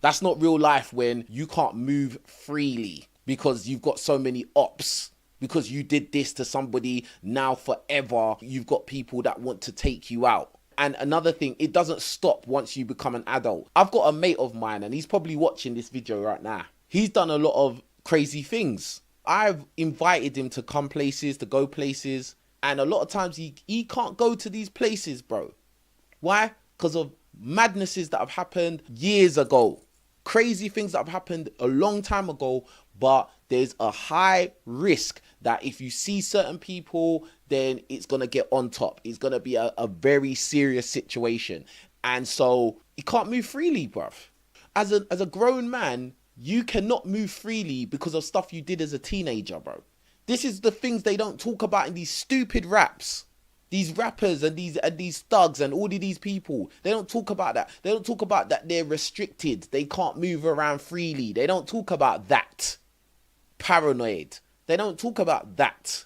That's not real life when you can't move freely because you've got so many ops. Because you did this to somebody, now forever, you've got people that want to take you out. And another thing, it doesn't stop once you become an adult. I've got a mate of mine, and he's probably watching this video right now. He's done a lot of crazy things. I've invited him to come places, to go places, and a lot of times he can't go to these places, bro. Why? Because of madnesses that have happened years ago. Crazy things that have happened a long time ago, but there's a high risk that if you see certain people, then it's going to get on top. It's going to be a very serious situation. And so you can't move freely, bruv. As a grown man, you cannot move freely because of stuff you did as a teenager, bro. This is the things they don't talk about in these stupid raps. These rappers and these thugs and all of these people, they don't talk about that. They don't talk about that they're restricted. They can't move around freely. They don't talk about that. Paranoid. They don't talk about that.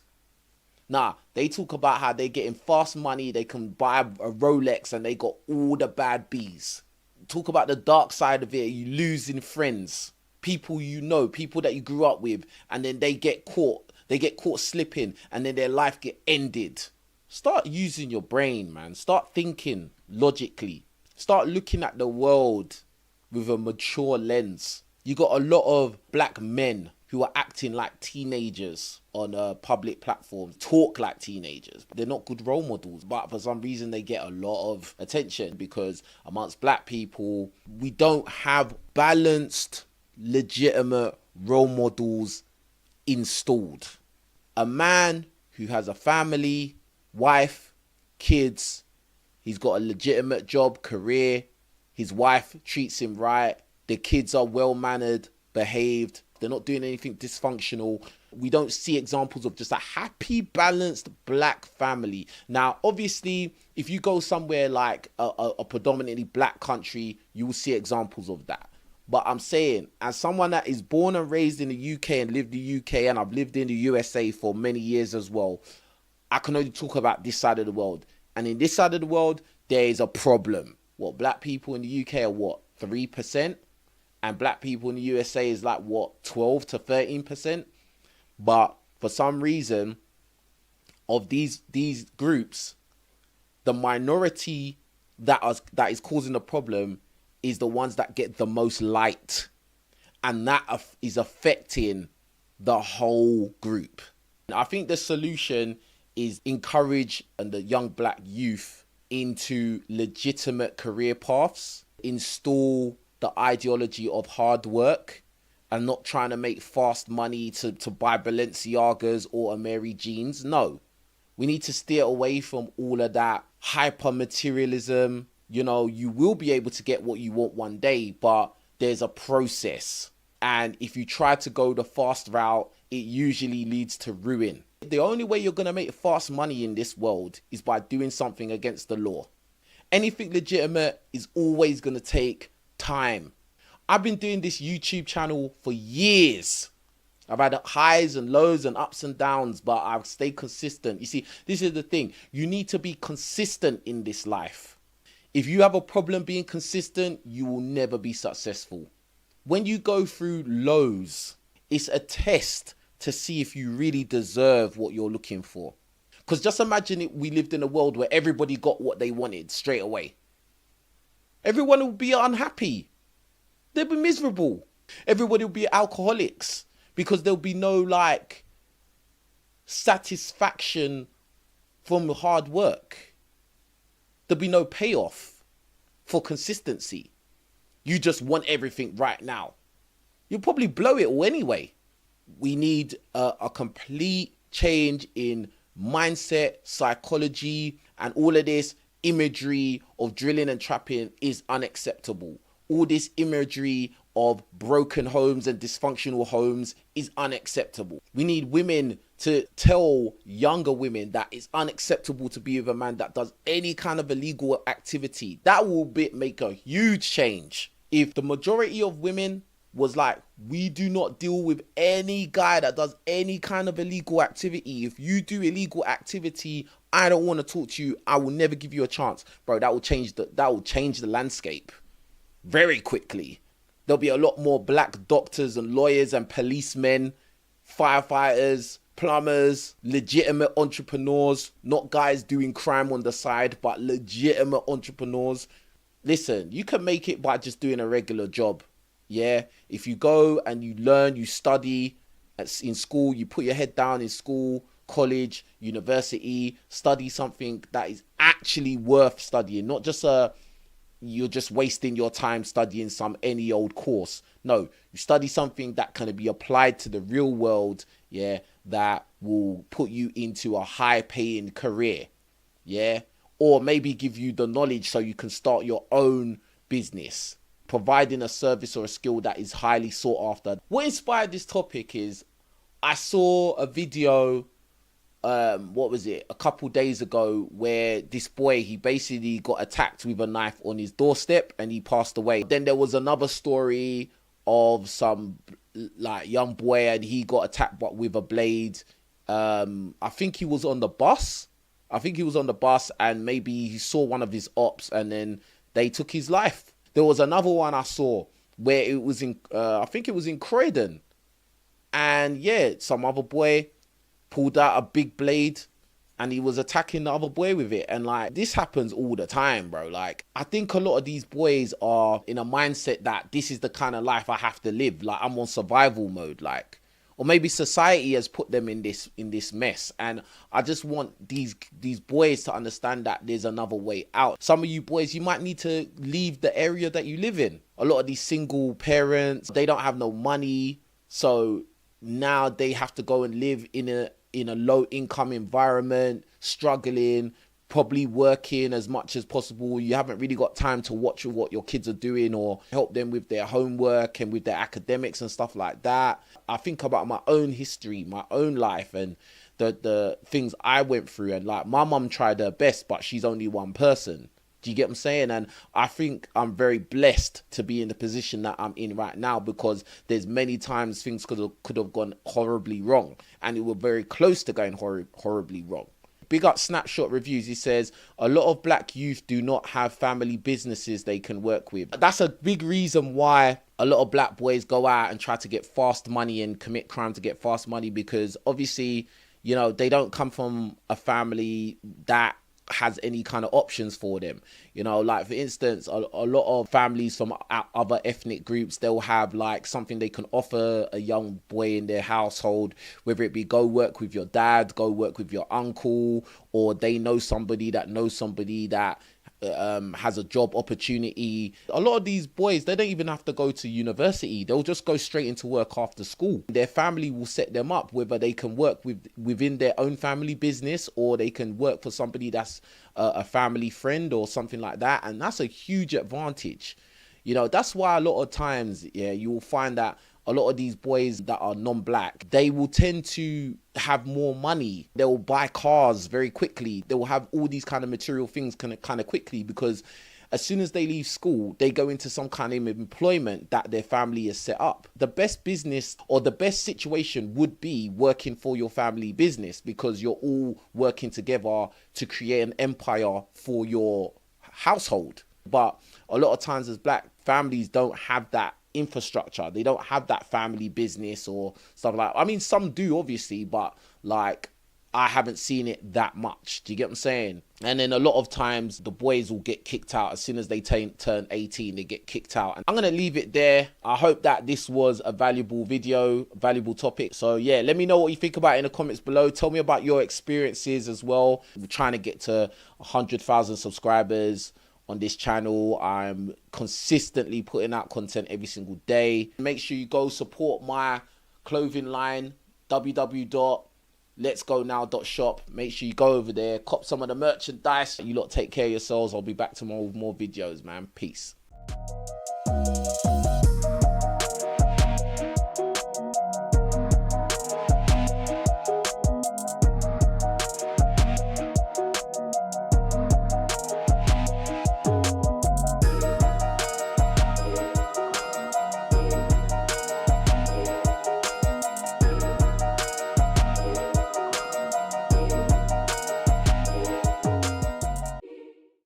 Nah, they talk about how they're getting fast money. They can buy a Rolex and they got all the bad bees. Talk about the dark side of it. You losing friends. People you know, people that you grew up with, and then they get caught. They get caught slipping and then their life get ended. Start using your brain, man. Start thinking logically. Start looking at the world with a mature lens. You got a lot of black men who are acting like teenagers on public platforms, talk like teenagers. They're not good role models, but for some reason they get a lot of attention because amongst black people, we don't have balanced, legitimate role models installed. A man who has a family, wife, kids, he's got a legitimate job, career, his wife treats him right, the kids are well-mannered, behaved, they're not doing anything dysfunctional. We don't see examples of just a happy, balanced black family. Now, obviously, if you go somewhere like a predominantly black country, you will see examples of that. But I'm saying, as someone that is born and raised in the UK and lived in the UK, and I've lived in the USA for many years as well, I can only talk about this side of the world. And in this side of the world, there is a problem. What, black people in the UK are what, 3%? And black people in the USA is like what, 12 to 13%? But for some reason of these groups, the minority that is causing the problem is the ones that get the most light. And that is affecting the whole group. I think the solution is encourage the young black youth into legitimate career paths, install the ideology of hard work and not trying to make fast money to buy Balenciagas or Ameri jeans. No, we need to steer away from all of that hyper materialism. You know, you will be able to get what you want one day, but there's a process. And if you try to go the fast route, it usually leads to ruin. The only way you're going to make fast money in this world is by doing something against the law. Anything legitimate is always going to take time. I've been doing this YouTube channel for years. I've had highs and lows and ups and downs, but I've stayed consistent. You see, this is the thing. You need to be consistent in this life. If you have a problem being consistent, you will never be successful. When you go through lows, it's a test to see if you really deserve what you're looking for. Because just imagine we lived in a world where everybody got what they wanted straight away. Everyone will be unhappy. They'll be miserable. Everybody will be alcoholics because there'll be no like satisfaction from hard work. There'll be no payoff for consistency. You just want everything right now. You'll probably blow it all anyway. We need a complete change in mindset, psychology, and all of this imagery of drilling and trapping is unacceptable. All this imagery of broken homes and dysfunctional homes is unacceptable. We need women to tell younger women that it's unacceptable to be with a man that does any kind of illegal activity. That will make a huge change. If the majority of women was like, we do not deal with any guy that does any kind of illegal activity. If you do illegal activity, I don't want to talk to you. I will never give you a chance. Bro, that will change the landscape very quickly. There'll be a lot more black doctors and lawyers and policemen, firefighters, plumbers, legitimate entrepreneurs, not guys doing crime on the side, but legitimate entrepreneurs. Listen, you can make it by just doing a regular job. Yeah, if you go and you learn, you study in school, you put your head down in school, college, university, study something that is actually worth studying, not just you're just wasting your time studying any old course. No, you study something that can be applied to the real world, yeah, that will put you into a high paying career, yeah, or maybe give you the knowledge so you can start your own business, providing a service or a skill that is highly sought after. What inspired this topic is I saw a video, what was it, a couple days ago, where this boy, he basically got attacked with a knife on his doorstep and he passed away. Then there was another story of some like young boy and he got attacked but with a blade. I think he was on the bus. And maybe he saw one of his ops and then they took his life. There was another one I saw where it was in, I think it was in Croydon. And yeah, some other boy pulled out a big blade and he was attacking the other boy with it. And like, this happens all the time, bro. Like, I think a lot of these boys are in a mindset that this is the kind of life I have to live. Like, I'm on survival mode, like, or maybe society has put them in this mess. And I just want these boys to understand that there's another way out. Some of you boys, you might need to leave the area that you live in. A lot of these single parents, they don't have no money. So now they have to go and live in a low income environment, struggling, probably working as much as possible. You haven't really got time to watch what your kids are doing or help them with their homework and with their academics and stuff like that. I think about my own history, my own life, and the things I went through. And like, my mum tried her best, but she's only one person. Do you get what I'm saying? And I think I'm very blessed to be in the position that I'm in right now, because there's many times things could have gone horribly wrong, and it were very close to going horribly wrong. Big up Snapshot Reviews. He says, a lot of black youth do not have family businesses they can work with. That's a big reason why a lot of black boys go out and try to get fast money and commit crime to get fast money, because obviously, you know, they don't come from a family that has any kind of options for them. You know, like for instance, a lot of families from other ethnic groups, they'll have like something they can offer a young boy in their household, whether it be go work with your dad, go work with your uncle, or they know somebody that knows somebody that has a job opportunity. A lot of these boys, they don't even have to go to university. They'll just go straight into work after school. Their family will set them up, whether they can work within their own family business, or they can work for somebody that's a family friend or something like that. And that's a huge advantage. You know, that's why a lot of times, yeah, you will find that a lot of these boys that are non-black, they will tend to have more money. They will buy cars very quickly. They will have all these kind of material things kind of quickly, because as soon as they leave school, they go into some kind of employment that their family has set up. The best business or the best situation would be working for your family business, because you're all working together to create an empire for your household. But a lot of times as black families don't have that infrastructure. They don't have that family business or stuff like that. I mean, some do obviously, but like, I haven't seen it that much. Do you get what I'm saying? And then a lot of times the boys will get kicked out as soon as they turn 18. They get kicked out. And I'm going to leave it there. I hope that this was a valuable video, valuable topic. So yeah, let me know what you think about it in the comments below. Tell me about your experiences as well. We're trying to get to 100,000 subscribers on this channel. I'm consistently putting out content every single day. Make sure you go support my clothing line, www.letsgonow.shop. Make sure you go over there, cop some of the merchandise. You lot take care of yourselves. I'll be back tomorrow with more videos, man. Peace.